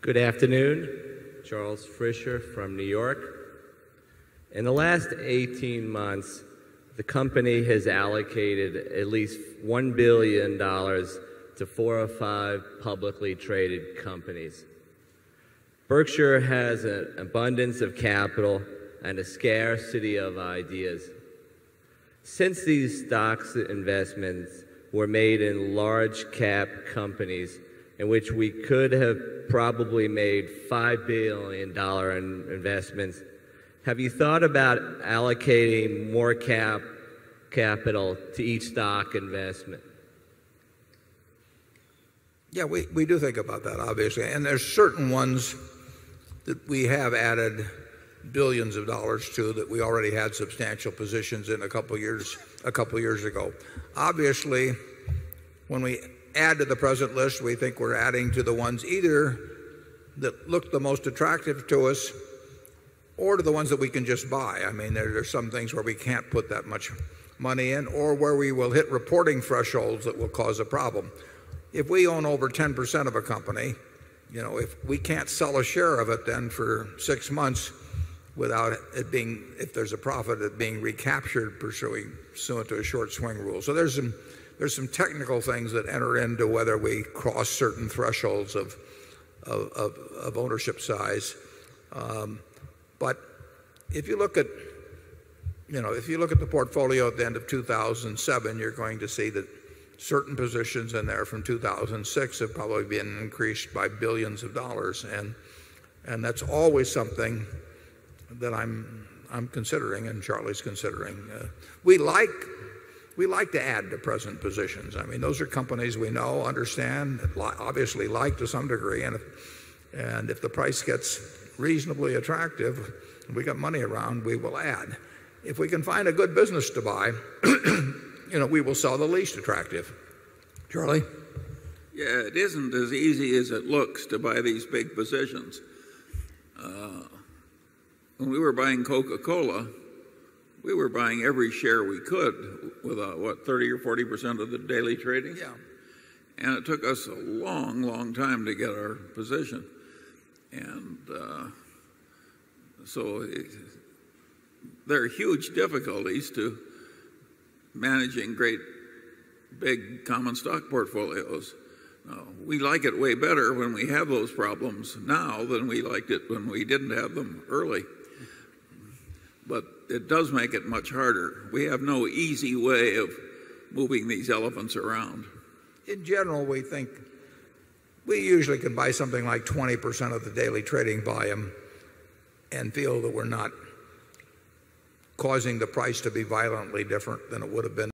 Good afternoon. Charles Fisher from New York. In the last 18 months, the company has allocated at least $1 billion to 4 or 5 publicly traded companies. Berkshire has an abundance of capital and a scarcity of ideas. Since these stocks investments were made in large cap companies in which we could have probably made $5 billion in investments, have you thought about allocating more capital to each stock investment? Yeah, we do think about that, obviously. And there's certain ones that we have added billions of dollars to that we already had substantial positions in a couple years ago. Obviously, when we add to the present list, we think we're adding to the ones either that look the most attractive to us or to the ones that we can just buy. I mean, there are some things where we can't put that much money in, or where we will hit reporting thresholds that will cause a problem. If we own over 10% of a company, if we can't sell a share of it then for 6 months without it being, if there's a profit, it being recaptured pursuant to a short swing rule. So there's some technical things that enter into whether we cross certain thresholds of ownership size. But if you look at the portfolio at the end of 2007, you're going to see that certain positions in there from 2006 have probably been increased by billions of dollars, and that's always something that I'm considering and Charlie's considering. We like to add to present positions. I mean, those are companies we know, understand, obviously like to some degree, and if the price gets reasonably attractive and we got money around, we will add. If we can find a good business to buy, we will sell the least attractive. Charlie? Yeah, it isn't as easy as it looks to buy these big positions. When we were buying Coca-Cola, we were buying every share we could with 30 or 40% of the daily trading. Yeah. And it took us a long, long time to get our position. And so there are huge difficulties to managing great big common stock portfolios. We like it way better when we have those problems now than we liked it when we didn't have them early. But it does make it much harder. We have no easy way of moving these elephants around. In general, we think we usually can buy something like 20% of the daily trading volume and feel that we're not causing the price to be violently different than it would have been